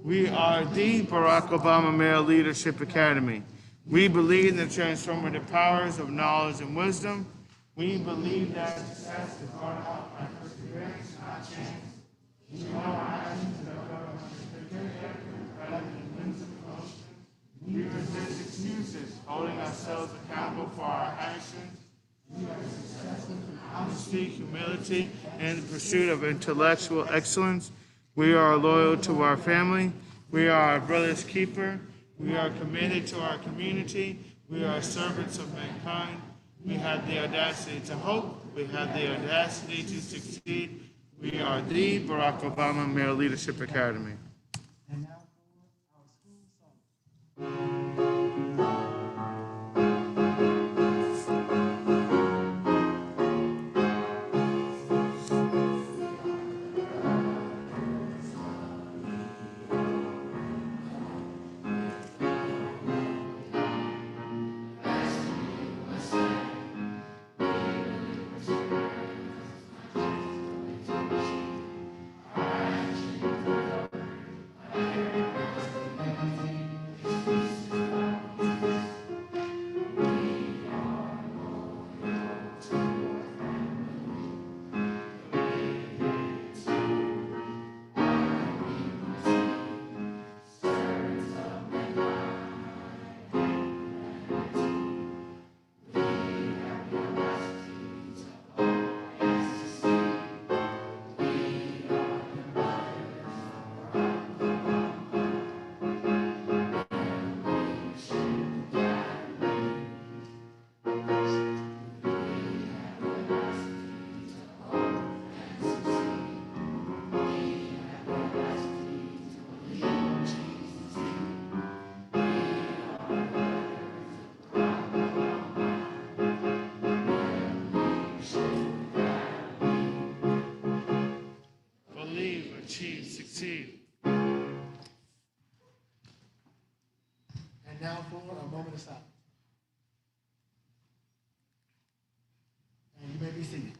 We are the Barack Obama Male Leadership Academy. We believe in the transformative powers of knowledge and wisdom. We believe that success is brought about by perseverance, not chance. We know our actions and our government rather than winds of emotion. We resist excuses, holding ourselves accountable for our actions. We are successful through honesty, humility, and the pursuit of intellectual excellence. We are loyal to our family. We are our brother's keeper. We are committed to our community. We are servants of mankind. We have the audacity to hope. We have the audacity to succeed. We are the Barack Obama Male Leadership Academy. And now for our school song. And now for a moment of silence. And you may be seated.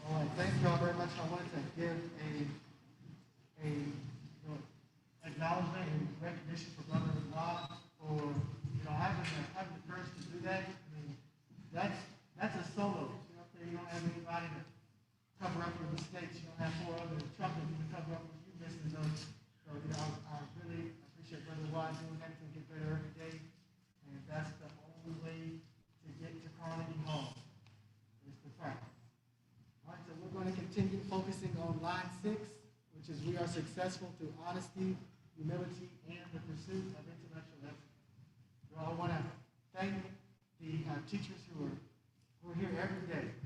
All right, thank you all very much. I wanted to give a acknowledgement and recognition for Brother Law for having the courage to do that. I mean, that's a solo. You don't have anybody to cover up your mistakes. You don't have four other trumpets to cover up what you missed in those. So I really appreciate Brother Watt doing that to get better every day. And that's the only way to get to Carnegie Hall is to practice. All right, so we're going to continue focusing on line 6, which is we are successful through honesty, humility, and the pursuit of intellectual excellence. So I want to thank the teachers who are here every day.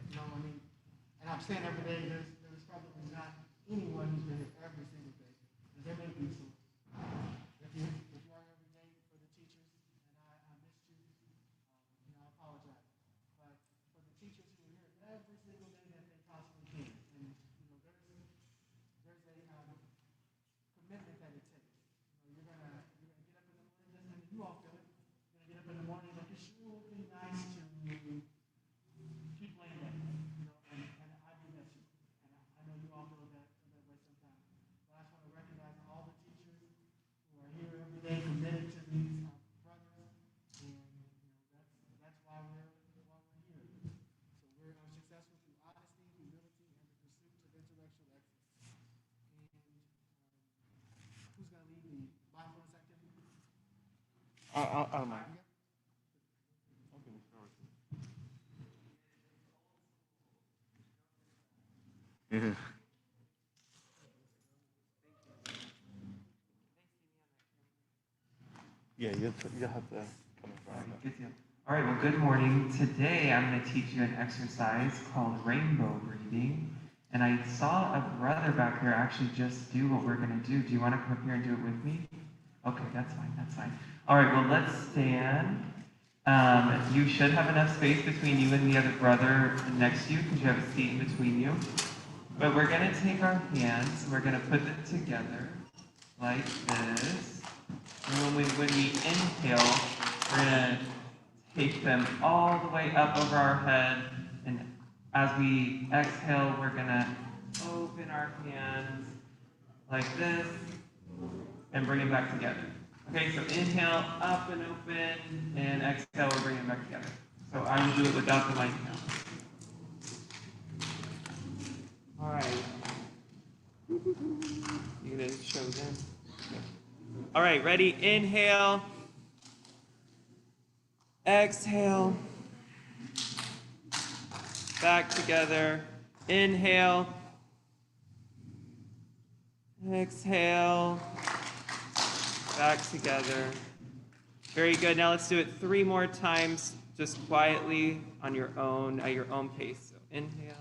And I'm saying every day, there's probably not anyone who's been here every single day. There may be some. If you are every day for the teachers, and I missed you, I apologize. But for the teachers who are here every single day that they possibly can, and there's a commitment that it takes. You're gonna get up in the morning, and you all feel it. You're gonna get up in the morning, like it sure would be nice to keep laying down. And I do that too. And I know you all feel that way sometimes. But I just want to recognize all the teachers who are here every day committed to these brothers. And that's why we're here. So we're successful through honesty, humility, and the pursuit of intellectual excellence. And who's going to lead the mindfulness activity? I don't mind. Yeah. Yeah, you'll have to come in front of that. All right, well, good morning. Today I'm going to teach you an exercise called rainbow breathing. And I saw a brother back there actually just do what we're going to do. Do you want to come up here and do it with me? Okay, that's fine. All right, well, let's stand. You should have enough space between you and the other brother next to you because you have a seat in between you. But we're going to take our hands, we're going to put them together like this. And when we inhale, we're going to take them all the way up over our head. And as we exhale, we're going to our hands like this and bring it back together. Okay, so inhale, up and open, and exhale, we're bringing it back together. So I will do it without the mic now. All right. You gonna show them? All right, ready? Inhale. Exhale. Back together. Inhale. Exhale. Back together. Very good. Now let's do it 3 more times, just quietly on your own, at your own pace. So inhale.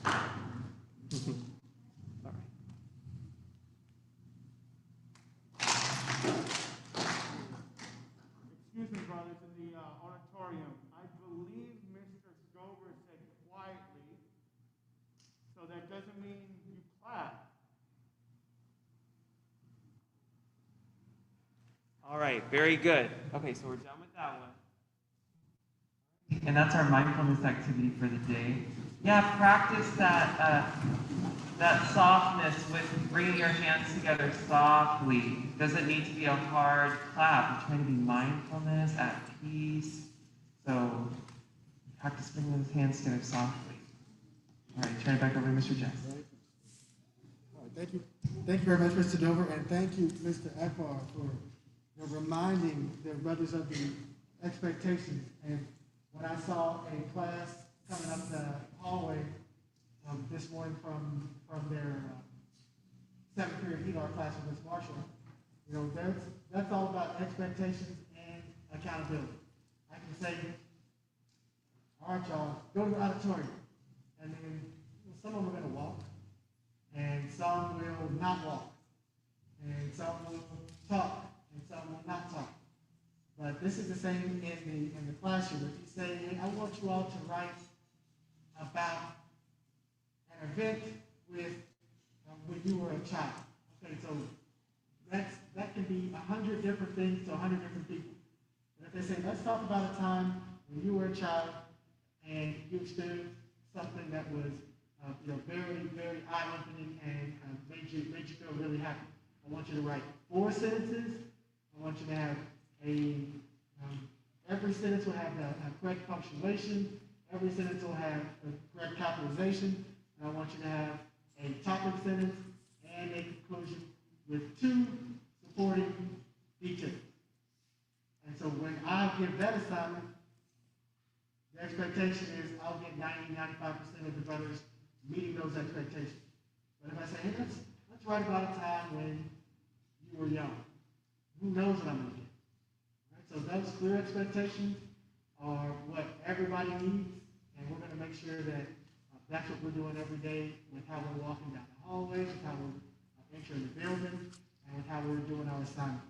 All right. Excuse me, brothers, in the auditorium. I believe Mr. Stover said quietly, so that doesn't mean you clap. All right, very good. Okay, so we're done with that one. And that's our mindfulness activity for the day. Yeah, practice that that softness with bringing your hands together softly. Doesn't need to be a hard clap. We're trying to be mindfulness, at peace. So practice bringing those hands together softly. All right, turn it back over to Mr. Jess. All right, thank you. Thank you very much, Mr. Dover, and thank you, Mr. Akbar, for reminding the brothers of the expectations. And when I saw a class coming up the hallway this morning from their 7th period ELAR class with Ms. Marshall, you know, that's all about expectations and accountability. I can say, all right, y'all, go to the auditorium. And then some of them are going to walk, and some will not walk, and some will talk, and some will not talk. But this is the same in the classroom. If you say, hey, I want you all to write about an event with when you were a child. Okay, so that can be 100 different things to 100 different people. And if they say, let's talk about a time when you were a child and you experienced something that was very, very eye-opening and made you feel really happy. I want you to write 4 sentences. I want you to have every sentence will have the correct punctuation. Every sentence will have the correct capitalization. And I want you to have a topic sentence and a conclusion with 2 supporting details. And so when I give that assignment, the expectation is I'll get 90-95% of the brothers meeting those expectations. But if I say, hey, let's write about a time when you were young, who knows what I'm going to get? Right? So those clear expectations are what everybody needs, and we're going to make sure that that's what we're doing every day with how we're walking down the hallways, with how we're entering the building, and with how we're doing our assignments.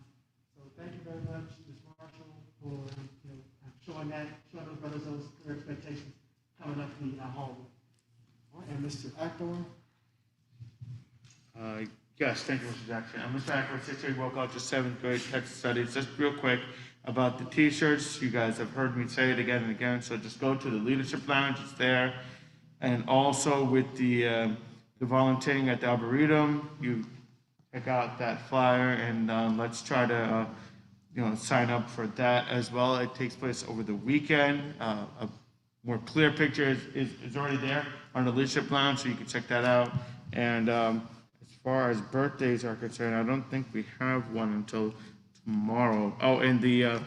So thank you very much, Ms. Marshall, for showing those brothers those clear expectations coming up the hallway. And Mr. Akbar? Yes, thank you, Mr. Jackson. Mr. Akbar, 6th grade woke out to 7th grade text studies. Just real quick about the t-shirts. You guys have heard me say it again and again, so just go to the Leadership Lounge. It's there. And also with the volunteering at the Arboretum, you check out that flyer, and let's try to sign up for that as well. It takes place over the weekend. A more clear picture is already there on the Leadership Lounge, so you can check that out. And as far as birthdays are concerned, I don't think we have one until tomorrow. Oh, and the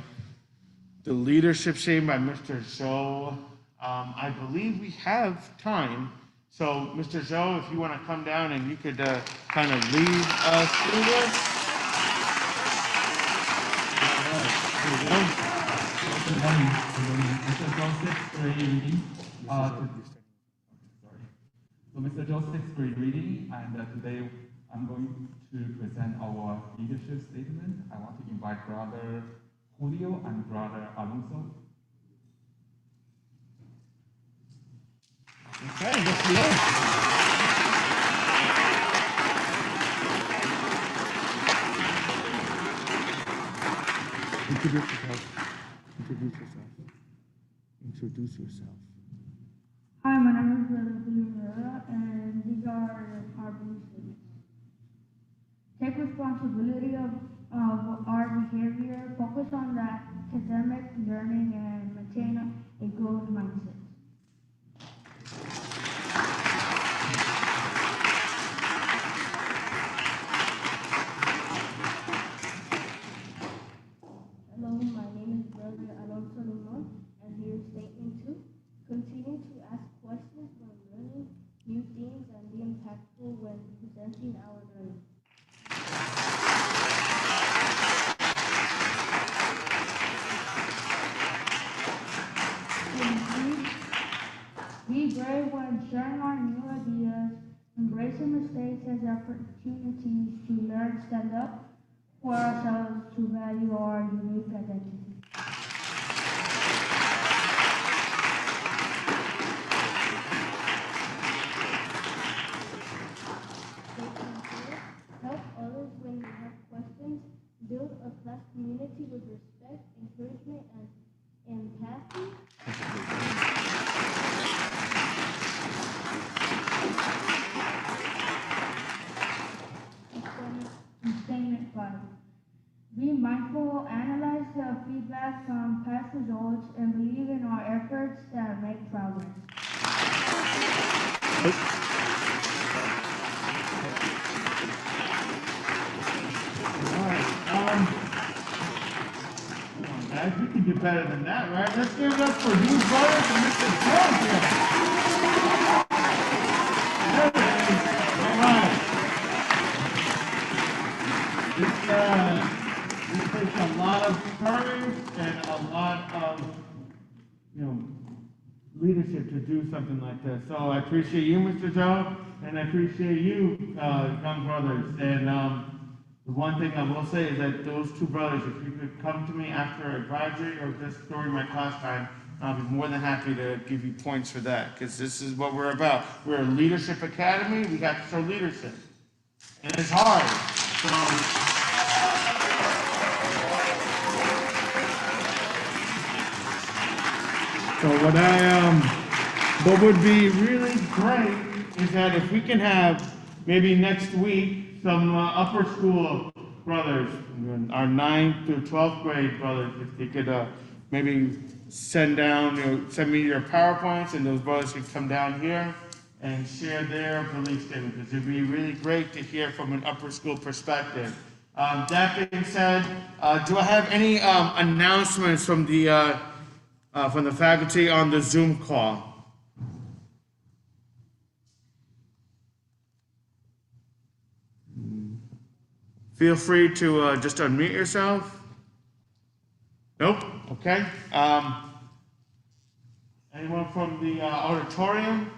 leadership shame by Mr. Zhou. I believe we have time. So, Mr. Zhou, if you want to come down and you could kind of lead us through this. Good morning. Mr. Zhou, 6th grade reading. So Mr. Zhou, 6th grade reading, and today I'm going to present our leadership statement. I want to invite Brother Julio and Brother Alonso. Okay, let's begin. Thank you, Mr. Zhou. Introduce yourself. Introduce yourself. Hi, my name is Brother Rivera, and these are our belief statements. Take responsibility of our behavior, focus on the academic learning, and maintain a growth mindset. Hello, my name is Brother Alonso Limon, and here's statement 2. Continue to ask questions when learning new things and be impactful when presenting our learning. Be brave when sharing our new ideas, embracing mistakes as opportunities to learn, stand up for ourselves, to value our unique identity. Help others when you have questions. Build a class community with respect, encouragement, and empathy. Statement 5. Be mindful, analyze the feedback from past results, and believe in our efforts that make progress. Guys, we can do better than that, right? Let's give it up for you brothers and Mr. Jones here. There it is. All right. This takes a lot of courage and a lot of, leadership to do something like this. So I appreciate you, Mr. Joe, and I appreciate you, young brothers. And the one thing I will say is that those two brothers, if you could come to me after I graduate or just during my class time, I'll be more than happy to give you points for that, because this is what we're about. We're a leadership academy. We got to show leadership, and it's hard. So what would be really great is that if we can have maybe next week some upper school brothers, our 9th through 12th grade brothers, if they could maybe send me your PowerPoints, and those brothers could come down here and share their belief statement, because it'd be really great to hear from an upper school perspective. That being said, do I have any announcements from the faculty on the Zoom call? Feel free to just unmute yourself. Nope. Okay. Anyone from the auditorium?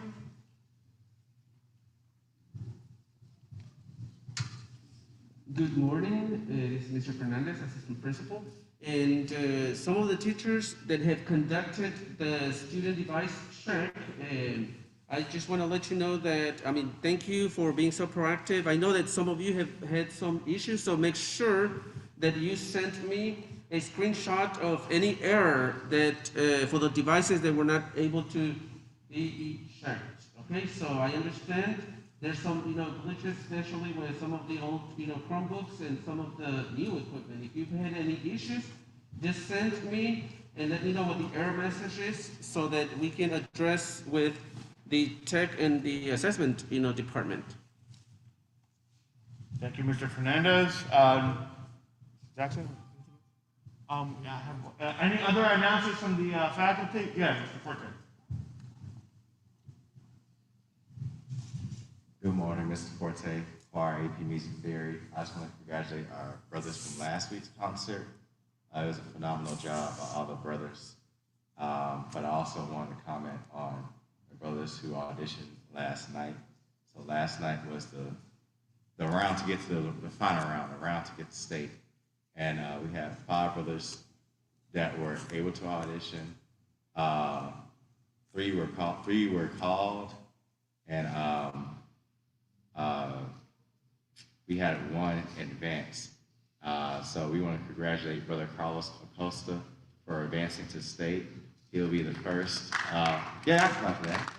Good morning. This is Mr. Fernandez, assistant principal. And some of the teachers that have conducted the student device check, I just want to let you know that, thank you for being so proactive. I know that some of you have had some issues, so make sure that you sent me a screenshot of any error that for the devices that were not able to be checked. Okay, so I understand there's some, glitches, especially with some of the old, Chromebooks and some of the new equipment. If you've had any issues, just send me and let me know what the error message is, so that we can address with the tech and the assessment, department. Thank you, Mr. Fernandez. Jackson? I have, any other announcements from the faculty? Yeah, Mr. Forte. Good morning, Mr. Forte, for AP Music Theory. I just want to congratulate our brothers from last week's concert. It was a phenomenal job by all the brothers. But I also wanted to comment on the brothers who auditioned last night. So last night was the round to get to the final round, the round to get to state. And we had 5 brothers that were able to audition. 3 were called, and we had 1 advance. So we want to congratulate Brother Carlos Acosta for advancing to state. He'll be the first. Yeah, I clap for that.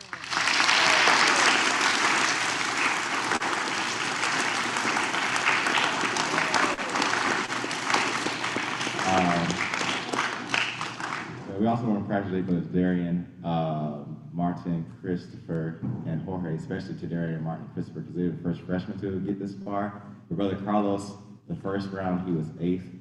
We also want to congratulate Brothers Darian, Martin, Christopher, and Jorge, especially to Darian, Martin, and Christopher, because they were the first freshmen to get this far. For Brother Carlos, the first round, he was 8th.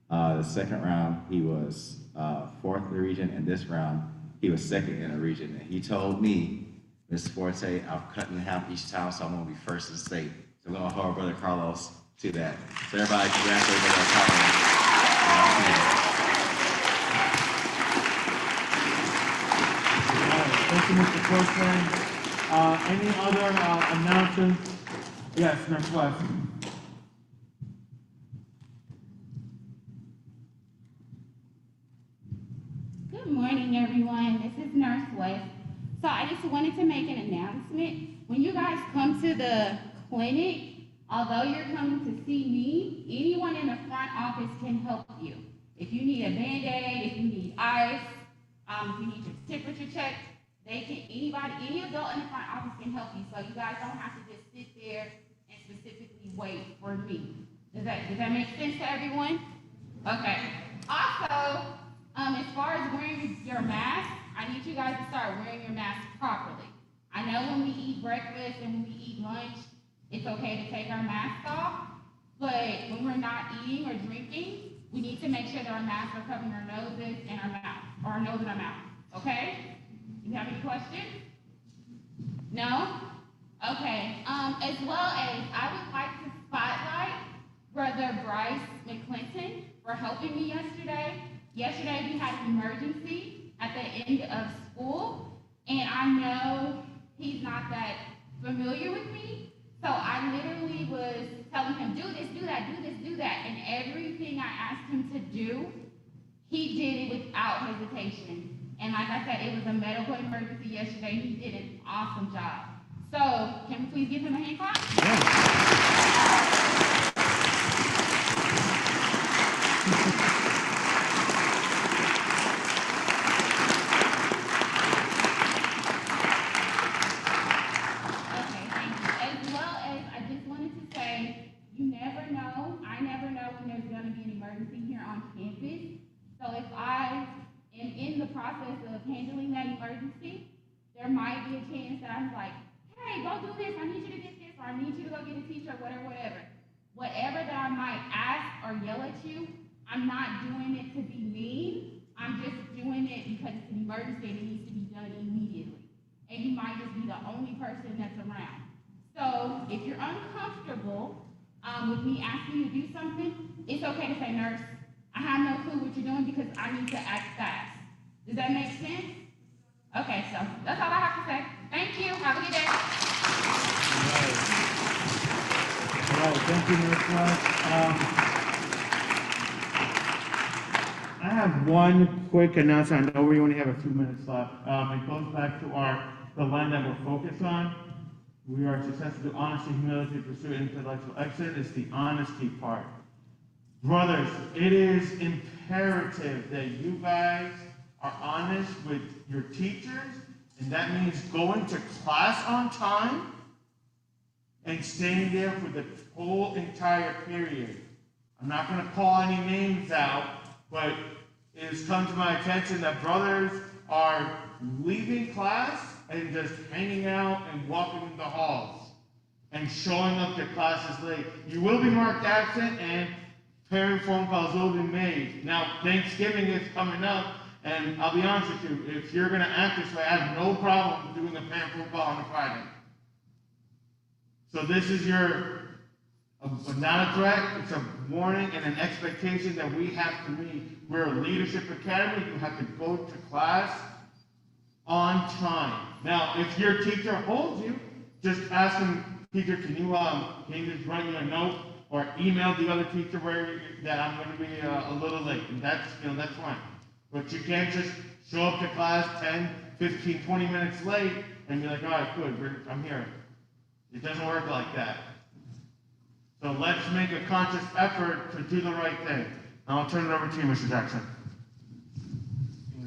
The second round, he was 4th in the region, and this round, he was 2nd in the region. And he told me, Mr. Forte, I'm cutting in half each time, so I'm going to be first in the state. So we're going to hold Brother Carlos to that. So everybody, congratulate Brother Carlos. Thank you, Mr. Forte. Any other announcements? Yes, Nurse West. Good morning, everyone. This is Nurse West. So I just wanted to make an announcement. When you guys come to the clinic, although you're coming to see me, anyone in the front office can help you. If you need a Band-Aid, if you need ice, if you need your temperature checked, any adult in the front office can help you. So you guys don't have to just sit there and specifically wait for me. Does that make sense to everyone? Okay. Also, as far as wearing your mask, I need you guys to start wearing your mask properly. I know when we eat breakfast and when we eat lunch, it's okay to take our mask off, but when we're not eating or drinking, we need to make sure that our masks are covering our noses and our mouth, or our nose and our mouth, okay? You have any questions? No? Okay, as well as I would like to spotlight Brother Bryce McClinton for helping me yesterday. Yesterday we had an emergency at the end of school, and I know he's not that familiar with me, so I literally was telling him, do this, do that, do this, do that, and everything I asked him to do, he did it without hesitation. And like I said, it was a medical emergency yesterday. He did an awesome job. So, can we please give him a hand clap? Yeah. Okay, thank you. As well as, I just wanted to say, you never know, I never know when there's going to be an emergency here on campus. So if I am in the process of handling that emergency, there might be a chance that I'm like, hey, go do this, I need you to get this, or I need you to go get a teacher, whatever. Whatever that I might ask or yell at you, I'm not doing it to be mean, I'm just doing it because it's an emergency and it needs to be done immediately. And you might just be the only person that's around. So if you're uncomfortable with me asking you to do something, it's okay to say, nurse, I have no clue what you're doing because I need to act fast. Does that make sense? Okay, so that's all I have to say. Thank you. Have a good day. All right, thank you, Nurse West. I have one quick announcement. I know we only have a few minutes left. It goes back to the line that we're focused on. We are successful through honesty, humility, pursue intellectual excellence. It's the honesty part. Brothers, it is imperative that you guys are honest with your teachers, and that means going to class on time and staying there for the whole entire period. I'm not going to call any names out, but it has come to my attention that brothers are leaving class and just hanging out and walking in the halls and showing up to classes late. You will be marked absent and parent phone calls will be made. Now, Thanksgiving is coming up, and I'll be honest with you, if you're going to act this way, I have no problem doing a parent phone call on a Friday. So this is not a threat, it's a warning and an expectation that we have to meet. We're a leadership academy, you have to go to class on time. Now, if your teacher holds you, just ask them, teacher, can you just write me a note or email the other teacher that I'm going to be a little late, and that's fine. But you can't just show up to class 10, 15, 20 minutes late and be like, all right, good, I'm here. It doesn't work like that. So let's make a conscious effort to do the right thing. Now I'll turn it over to you, Mr. Jackson.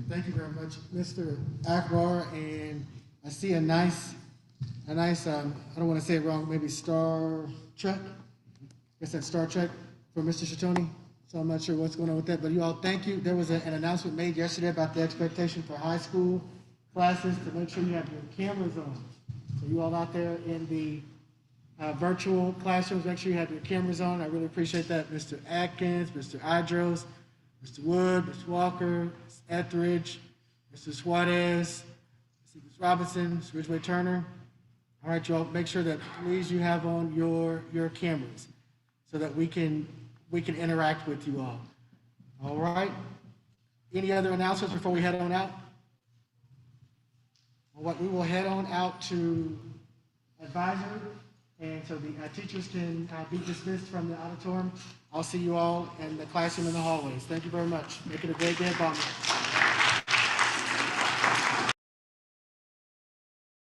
Thank you very much, Mr. Akbar. And I see a nice, I don't want to say it wrong, maybe Star Trek. I guess that's Star Trek for Mr. Shatoni. So I'm not sure what's going on with that, but you all, thank you. There was an announcement made yesterday about the expectation for high school classes to make sure you have your cameras on. So you all out there in the virtual classrooms, make sure you have your cameras on. I really appreciate that. Mr. Atkins, Mr. Idros, Mr. Wood, Mr. Walker, Ms. Etheridge, Mr. Suarez, Ms. Robinson, Ms. Ridgeway Turner. All right, you all, make sure that please you have on your cameras so that we can interact with you all. All right. Any other announcements before we head on out? All right, we will head on out to advisory, and so the teachers can be dismissed from the auditorium. I'll see you all in the classroom in the hallways. Thank you very much. Make it a great day at Baltimore.